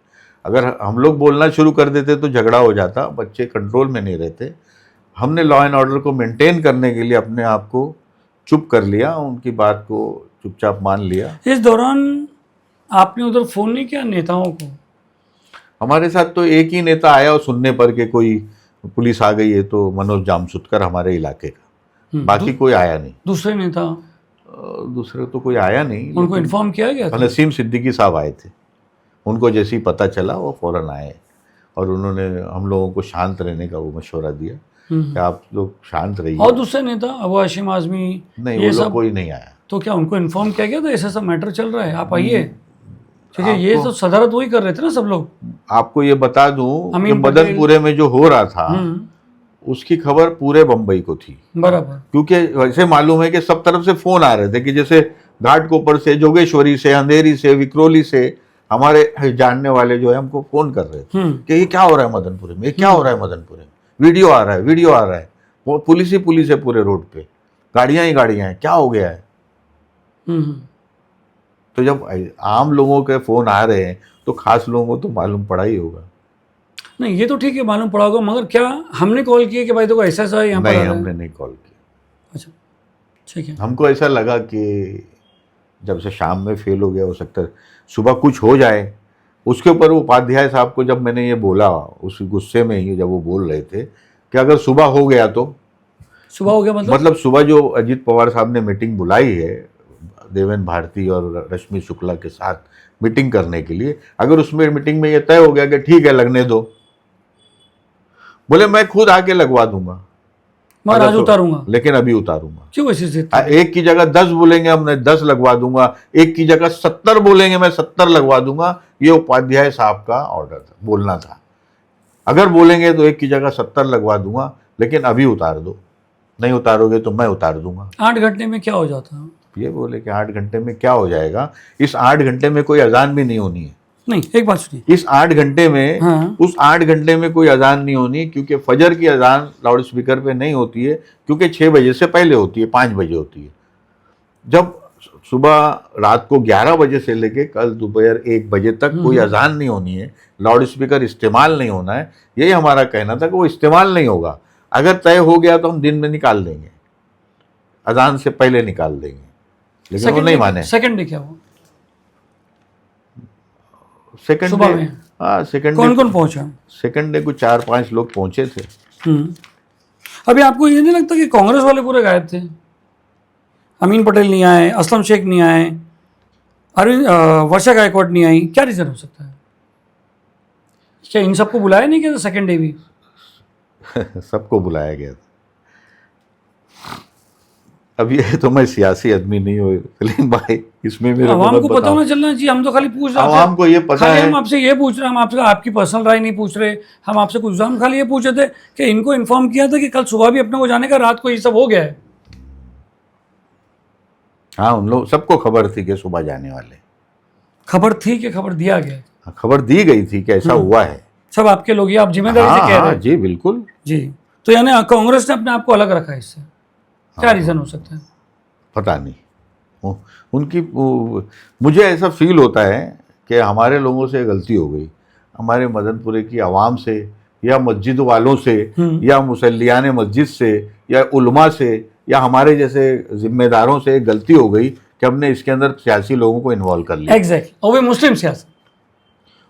अगर हम लोग बोलना शुरू कर देते तो झगड़ा हो जाता, बच्चे कंट्रोल में नहीं रहते। हमने लॉ एंड ऑर्डर को मेंटेन करने के लिए अपने आप को चुप कर लिया, उनकी बात को चुपचाप मान लिया। इस दौरान आपने उधर फ़ोन नहीं किया नेताओं को? हमारे साथ तो एक ही नेता आया और सुनने पर कि कोई पुलिस आ गई है, तो मनोज जामसुदकर हमारे इलाके का, बाकी कोई आया नहीं। दूसरे नेता? दूसरे तो कोई आया नहीं। उनको इन्फॉर्म किया गया था? नसीम सिद्दीकी साहब आए थे, उनको जैसे ही पता चला वो फौरन आए और उन्होंने हम लोगों को शांत रहने का वो मशवरा दिया कि आप लोग शांत रहिए। और दूसरे नेता अबू हाशिम आज़मी? नहीं, वो लोग कोई नहीं आया। तो क्या उनको इन्फॉर्म किया गया था ऐसा सब मैटर चल रहा है, आप आइए? क्योंकि ये तो सदारत वही कर रहे थे ना सब लोग। आपको ये बता दूं कि मदनपुरे में जो हो रहा था उसकी खबर पूरे बम्बई को थी, बराबर, क्योंकि वैसे मालूम है कि सब तरफ से फोन आ रहे थे कि जैसे घाटकोपर से, जोगेश्वरी से, अंधेरी से, विक्रोली से हमारे जानने वाले जो है हमको फोन कर रहे थे कि ये क्या हो रहा है मदनपुरे में, ये क्या हो रहा है मदनपुरे में, वीडियो आ रहा है, वो पुलिस ही है पूरे रोड पे, गाड़ियां ही गाड़ियां हैं, क्या हो गया है। तो जब आम लोगों के फोन आ रहे हैं तो खास लोगों को तो मालूम पड़ा ही होगा। नहीं, ये तो ठीक है, मालूम पड़ा होगा, मगर क्या हमने कॉल किया कि भाई देखो ऐसा है यहाँ पर? नहीं, हमने नहीं कॉल किया। अच्छा, ठीक है। हमको ऐसा लगा कि जब से शाम में फेल हो गया, हो सकता है सुबह कुछ हो जाए। उसके ऊपर उपाध्याय साहब को जब मैंने ये बोला, उस गुस्से में ही जब वो बोल रहे थे कि अगर सुबह हो गया तो, सुबह हो गया मतलब सुबह जो अजीत पवार साहब ने मीटिंग बुलाई है देवेंद्र भारती और रश्मि शुक्ला के साथ मीटिंग करने के लिए, अगर उसमें मीटिंग में ये तय हो गया कि ठीक है लगने दो, बोले मैं खुद आके लगवा दूंगा, मैं अगर आज तो- उतारूंगा। लेकिन अभी उतारूंगा। क्यों ऐसी जिद? एक की जगह 10 बोलेंगे हमने 10 लगवा दूंगा, एक की जगह 70 बोलेंगे मैं 70 लगवा दूंगा। ये उपाध्याय साहब का ऑर्डर था, बोलना था। अगर बोलेंगे तो एक की जगह 70 लगवा दूंगा, लेकिन अभी उतार दो, नहीं उतारोगे तो मैं उतार दूंगा। 8 घंटे में क्या हो जाता? ये बोले कि 8 घंटे में क्या हो जाएगा? इस 8 घंटे में कोई अजान भी नहीं होनी है। नहीं, एक बात सुनिए। इस 8 घंटे में हाँ। उस 8 घंटे में कोई अजान नहीं होनी, क्योंकि फजर की अजान लाउड स्पीकर पे नहीं होती है, क्योंकि 6 बजे से पहले होती है, 5 बजे होती है। जब सुबह रात को 11 बजे से लेके कल दोपहर 1 बजे तक कोई अजान नहीं होनी है, लाउड स्पीकर इस्तेमाल नहीं होना है, यही हमारा कहना था कि वो इस्तेमाल नहीं होगा। अगर तय हो गया तो हम दिन में निकाल देंगे, अजान से पहले निकाल देंगे, लेकिन वो नहीं माने। सेकंड डे क्या हुआ? सेकंड सुबह डे, में हाँ सेकंड कौन डे, कौन पहुंचा? सेकंड डे को 4-5 लोग पहुंचे थे। अभी आपको ये नहीं लगता कि कांग्रेस वाले पूरे गायब थे? अमीन पटेल नहीं आए, असलम शेख नहीं आए, अरविंद वर्षा गायकवाड नहीं आई, क्या रीजन हो सकता है? क्या इन सबको बुलाया नहीं गया सेकंड डे भी? सबको बुलाया गया था। अब ये तो मैं सियासी आदमी नहीं हूँ सलीम भाई, इसमें मेरे आवाम को पता होना चलना चाहिए। हम तो खाली पूछ रहे थे, आवाम को ये पता खाली है। हम आपसे ये पूछ रहे हैं, हम आपसे आपकी पर्सनल राय नहीं पूछ रहे, हम आपसे कुछ हम खाली ये पूछ रहे थे कि इनको इन्फॉर्म किया था कि कल सुबह भी अपने को जाने का, रात को ये सब हो गया है। हाँ, उन लोग सबको खबर थी कि सुबह जाने वाले। खबर थी कि खबर दिया गया? हाँ, खबर दी गई थी कि ऐसा हुआ है। सब आपके लोग, ये आप जिम्मेदारी से कह रहे हैं? जी बिल्कुल जी। तो यानी कांग्रेस ने अपने आप को अलग रखा है इससे, क्या रीजन हो सकता है? पता नहीं उनकी मुझे ऐसा फील होता है कि हमारे लोगों से गलती हो गई, हमारे मदनपुरे की आवाम से, या मस्जिद वालों से, या मुसल्लियान मस्जिद से, या उलमा से, या हमारे जैसे जिम्मेदारों से एक गलती हो गई कि हमने इसके अंदर सियासी लोगों को इन्वॉल्व कर लिया। एग्जैक्टली, और भी मुस्लिम सियासत,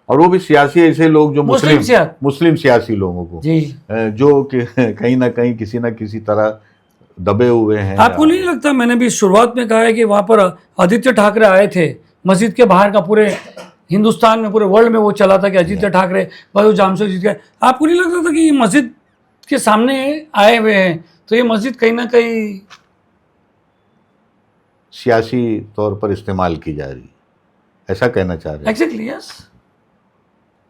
और वो भी सियासी ऐसे लोग जो मुस्लिम मुस्लिम सियासी लोगों को जी, जो कि कहीं ना कहीं किसी ना किसी तरह दबे हुए हैं। आपको नहीं लगता, मैंने भी शुरुआत में कहा है कि वहां पर आदित्य ठाकरे आए थे, मस्जिद के बाहर का पूरे हिंदुस्तान में, पूरे वर्ल्ड में वो चला था कि आदित्य ठाकरे भाई वो जाम से जीत गए। आपको नहीं लगता था कि ये मस्जिद के सामने आए हुए हैं तो ये मस्जिद कहीं ना कहीं सियासी तौर पर इस्तेमाल की जा रही है, ऐसा कहना चाह रहे हैं? एग्जैक्टली यस,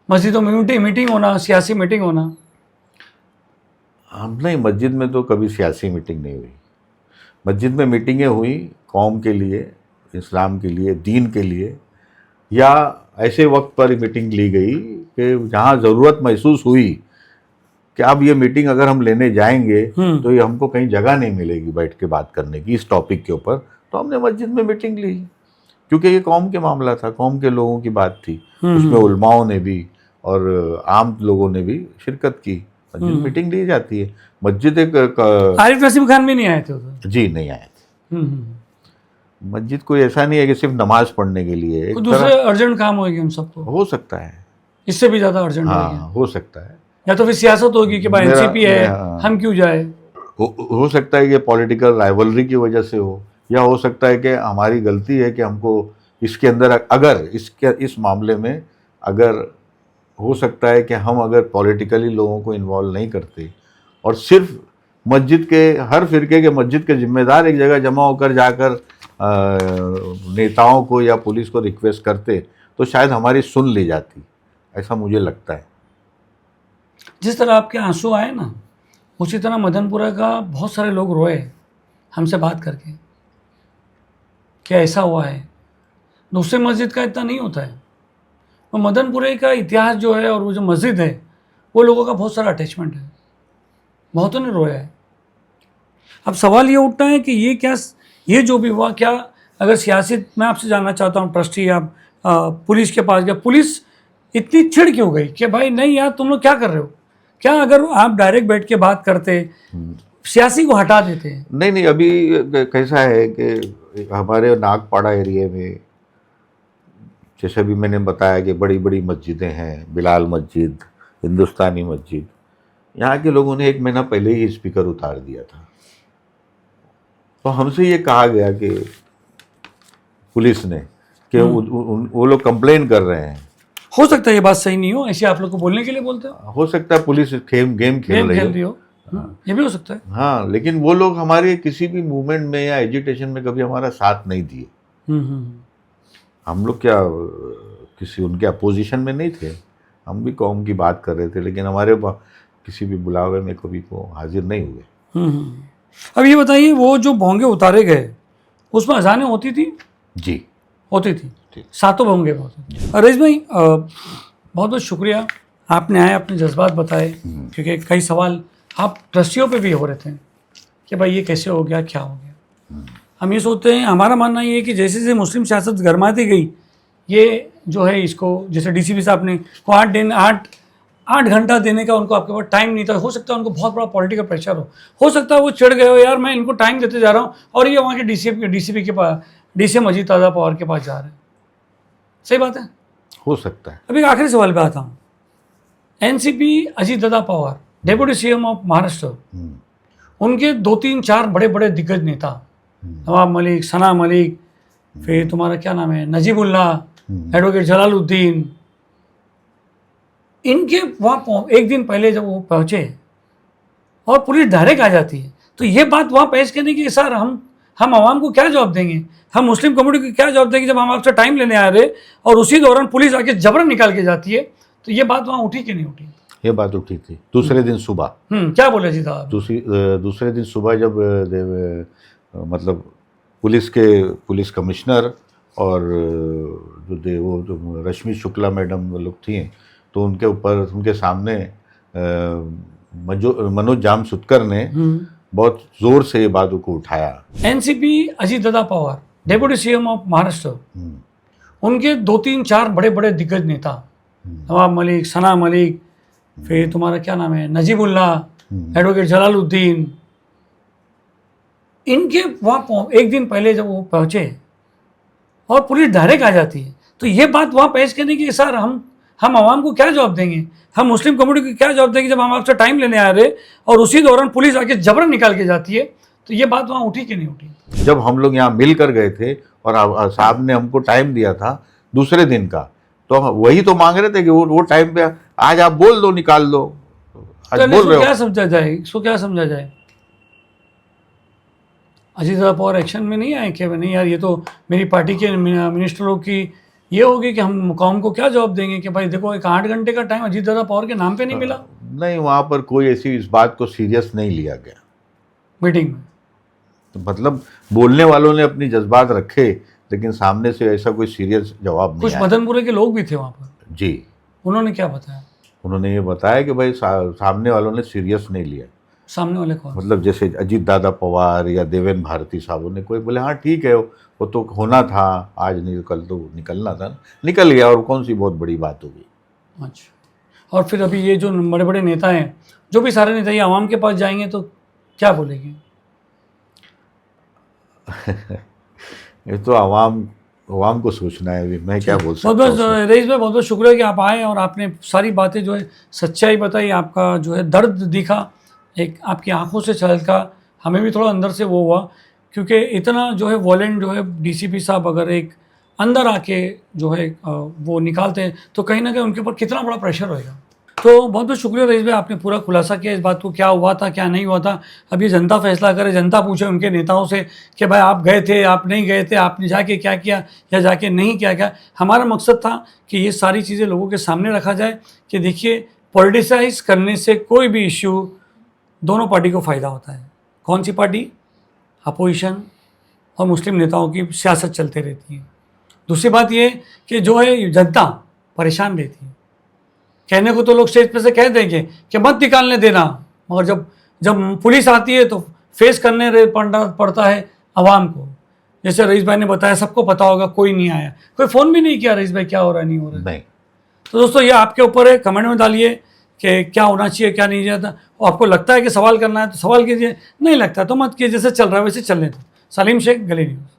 मस्जिदों में मीटिंग होना, सियासी मीटिंग होना। हम नहीं, मस्जिद में तो कभी सियासी मीटिंग नहीं हुई। मस्जिद में मीटिंगें हुई कौम के लिए, इस्लाम के लिए, दीन के लिए, या ऐसे वक्त पर मीटिंग ली गई कि जहाँ ज़रूरत महसूस हुई कि अब ये मीटिंग अगर हम लेने जाएंगे तो ये हमको कहीं जगह नहीं मिलेगी बैठ के बात करने की इस टॉपिक के ऊपर, तो हमने मस्जिद में मीटिंग ली, क्योंकि ये कौम के मामला था, कौम के लोगों की बात थी। उसमें उलमाओं ने भी और आम लोगों ने भी शिरकत की। मस्जिद मीटिंग ली जाती है। मस्जिद एक आरिफ नसीम खान भी नहीं आए थे उधर? जी नहीं आए थे। मस्जिद कोई ऐसा नहीं है कि सिर्फ नमाज पढ़ने के लिए, एक दूसरे अर्जेंट काम होगी उन सबको, हो सकता है, इससे भी ज्यादा अर्जेंट होगी, हाँ हो सकता है। या तो फिर सियासत होगी कि भाई एनसीपी है, हम क्यों जाए। हो सकता है कि पॉलिटिकल राइवलरी की वजह से हो, या हो सकता है कि हमारी गलती है कि हमको इसके अंदर, अगर इस मामले में अगर हो सकता है कि हम अगर पॉलिटिकली लोगों को इन्वॉल्व नहीं करते और सिर्फ मस्जिद के, हर फिरके के मस्जिद के जिम्मेदार एक जगह जमा होकर जाकर नेताओं को या पुलिस को रिक्वेस्ट करते, तो शायद हमारी सुन ली जाती, ऐसा मुझे लगता है। जिस तरह आपके आंसू आए ना, उसी तरह मदनपुरा का बहुत सारे लोग रोए हमसे बात करके, क्या ऐसा हुआ है। दूसरे मस्जिद का इतना नहीं होता है, वो मदनपुरे का इतिहास जो है और वो जो मस्जिद है, वो लोगों का बहुत सारा अटैचमेंट है, बहुतों ने रोया है। अब सवाल ये उठता है कि ये जो भी हुआ, क्या अगर सियासी, मैं आपसे जानना चाहता हूँ ट्रस्टी, आप पुलिस के पास गया, पुलिस इतनी चिढ़ क्यों गई कि भाई नहीं यार तुम लोग क्या कर रहे हो? क्या अगर आप डायरेक्ट बैठ के बात करते, सियासी को हटा देते? नहीं, अभी कैसा है कि हमारे नागपाड़ा एरिया में, जैसे अभी मैंने बताया कि बड़ी बड़ी मस्जिदें हैं, बिलाल मस्जिद, हिंदुस्तानी मस्जिद, यहाँ के लोगों ने 1 महीना पहले ही स्पीकर उतार दिया था। तो हमसे ये कहा गया कि पुलिस ने कि वो लोग कंप्लेन कर रहे हैं। हो सकता है ये बात सही नहीं हो, ऐसे आप लोग को बोलने के लिए बोलते हो, हो सकता है पुलिस गेम गेम खेल खेल रही रही हो। हो, ये भी हो सकता है। हाँ, लेकिन वो लोग हमारे किसी भी मूवमेंट में या एजिटेशन में कभी हमारा साथ नहीं दिए। हम्म। हम लोग क्या किसी उनके अपोजिशन में नहीं थे, हम भी कौम की बात कर रहे थे, लेकिन हमारे किसी भी बुलावे में कभी को हाजिर नहीं हुए। हम्म। अब ये बताइए, वो जो भोंगे उतारे गए उसमें अजानें होती थी? जी होती थी, जी। सातों भोंगे होते। रईस भाई बहुत बहुत शुक्रिया, आपने आए, अपने जज्बात बताए, क्योंकि कई सवाल आप ट्रस्टियों पे भी हो रहे थे कि भाई ये कैसे हो गया, क्या हो गया। हम ये सोचते हैं, हमारा मानना ये है कि जैसे जैसे मुस्लिम सियासत गरमाती गई, ये जो है इसको, जैसे डीसीपी साहब ने को 8 घंटा देने का उनको आपके पास टाइम नहीं था, हो सकता है उनको बहुत बड़ा पॉलिटिकल प्रेशर हो सकता है वो चिढ़ गए हो, यार मैं इनको टाइम देते जा रहा हूँ और ये वहाँ के डीसीपी के पास, डीसीएम अजीत दादा पवार के पास जा रहे हैं। सही बात है? हो सकता है। अभी एक आखिरी सवाल पे आता हूँ। NCP Ajit Dada Pawar, deputy CM of Maharashtra, उनके 2-3-4 बड़े बड़े दिग्गज नेता, नवाब मलिक, सना मलिक, फिर तुम्हारा क्या नाम है, नजीबुल्ला, एडवोकेट जलालुद्दीन, इनके वहाँ एक दिन पहले जब वो पहुँचे और पुलिस डायरेक्ट आ जाती है, तो ये बात वहाँ पेश करने की, सर हम आवाम को क्या जवाब देंगे, हम मुस्लिम कम्युनिटी को क्या जवाब देंगे जब हम आपसे टाइम लेने आ रहे और उसी दौरान पुलिस आके जबरन निकाल के जाती है, तो ये बात वहाँ उठी कि नहीं उठी? ये बात उठी थी दूसरे दिन सुबह। क्या बोले जी साहब? दूसरे दिन सुबह जब मतलब पुलिस कमिश्नर और जो रश्मि शुक्ला मैडम वो लोग थी, तो उनके ऊपर, उनके सामने मनोज जामसुतकर ने बहुत जोर से ये बातों को उठाया। NCP Ajit Dada Pawar, deputy CM of Maharashtra, उनके 2-3-4 बड़े बड़े दिग्गज नेता, नवाब मलिक, सना मलिक, फिर तुम्हारा क्या नाम है, नजीबुल्ला, एडवोकेट जलालुद्दीन, इनके वहाँ एक दिन पहले जब वो पहुँचे और पुलिस डायरेक्ट आ जाती है, तो ये बात वहाँ पेश करने की, सर हम आवाम को क्या जवाब देंगे, हम मुस्लिम कम्युनिटी को क्या जवाब देंगे जब हम आपसे टाइम लेने आ रहे और उसी दौरान पुलिस आके जबरन निकाल के जाती है, तो ये बात वहाँ उठी कि नहीं उठी? जब हम लोग यहाँ मिल कर गए थे और साहब ने हमको टाइम दिया था दूसरे दिन का, तो वही तो मांग रहे थे कि वो टाइम पे आज आप बोल दो, निकाल दो। आज तो बोल रहे हो, क्या समझा जाए, इसको क्या समझा जाए? अजीत दादा पवार एक्शन में नहीं आए कि नहीं यार, ये तो मेरी पार्टी के मिनिस्टरों की ये होगी कि हम कौम को क्या जवाब देंगे कि भाई देखो, एक 8 घंटे का टाइम अजीत दादा पवार के नाम पे नहीं मिला। नहीं, वहाँ पर कोई ऐसी इस बात को सीरियस नहीं लिया गया मीटिंग में। तो मतलब बोलने वालों ने अपनी जज्बात रखे, लेकिन सामने से ऐसा कोई सीरियस जवाब नहीं कुछ आया। मदनपुरे के लोग भी थे वहाँ पर, जी, उन्होंने क्या बताया? उन्होंने ये बताया कि भाई सामने वालों ने सीरियस नहीं लिया। सामने वाले कौन? मतलब जैसे अजीत दादा पवार या देवेंद्र भारती साहबों ने, कोई बोले हाँ ठीक है, वो तो होना था, आज नहीं कल तो निकलना था, निकल गया, और कौन सी बहुत बड़ी बात होगी। अच्छा, और फिर अभी ये जो बड़े बड़े नेता हैं, जो भी सारे नेता ये आवाम के पास जाएंगे तो क्या बोलेंगे? ये तो आवाम को सोचना है, अभी मैं क्या बोल सकता हूँ। बहुत बहुत रईस भाई, बहुत बहुत शुक्रिया कि आप आए और आपने सारी बातें जो है सच्चाई बताई, आपका जो है दर्द दिखा, एक आपकी आंखों से झलका, हमें भी थोड़ा अंदर से वो हुआ, क्योंकि इतना जो है वॉलेंट जो है डीसीपी साहब अगर एक अंदर आके जो है वो निकालते हैं, तो कहीं ना कहीं उनके ऊपर कितना बड़ा प्रेशर होएगा। तो बहुत बहुत शुक्रिया रईस भाई, आपने पूरा खुलासा किया इस बात को, क्या हुआ था क्या नहीं हुआ था। अब ये जनता फैसला करे, जनता पूछे उनके नेताओं से कि भाई आप गए थे, आप नहीं गए थे, आपने जाके क्या किया या जाके नहीं क्या किया। हमारा मकसद था कि ये सारी चीज़ें लोगों के सामने रखा जाए कि देखिए, पॉलिटिसाइज करने से कोई भी इश्यू, दोनों पार्टी को फ़ायदा होता है। कौन सी पार्टी? अपोजिशन और मुस्लिम नेताओं की सियासत चलते रहती है। दूसरी बात ये कि जो है जनता परेशान रहती है। कहने को तो लोग स्टेज पे से कह देंगे कि मत निकालने देना, मगर जब पुलिस आती है तो फेस करने पड़ता है आवाम को। जैसे रईस भाई ने बताया, सबको पता होगा, कोई नहीं आया, कोई फ़ोन भी नहीं किया रईस भाई क्या हो रहा है नहीं हो रहा है। नहीं। तो दोस्तों ये आपके ऊपर है, कमेंट में डालिए कि क्या होना चाहिए क्या नहीं चाहिए। आपको लगता है कि सवाल करना है तो सवाल कीजिए, नहीं लगता तो मत कीजिए, जैसे चल रहा है वैसे चलने दो। सलीम शेख, गली न्यूज़।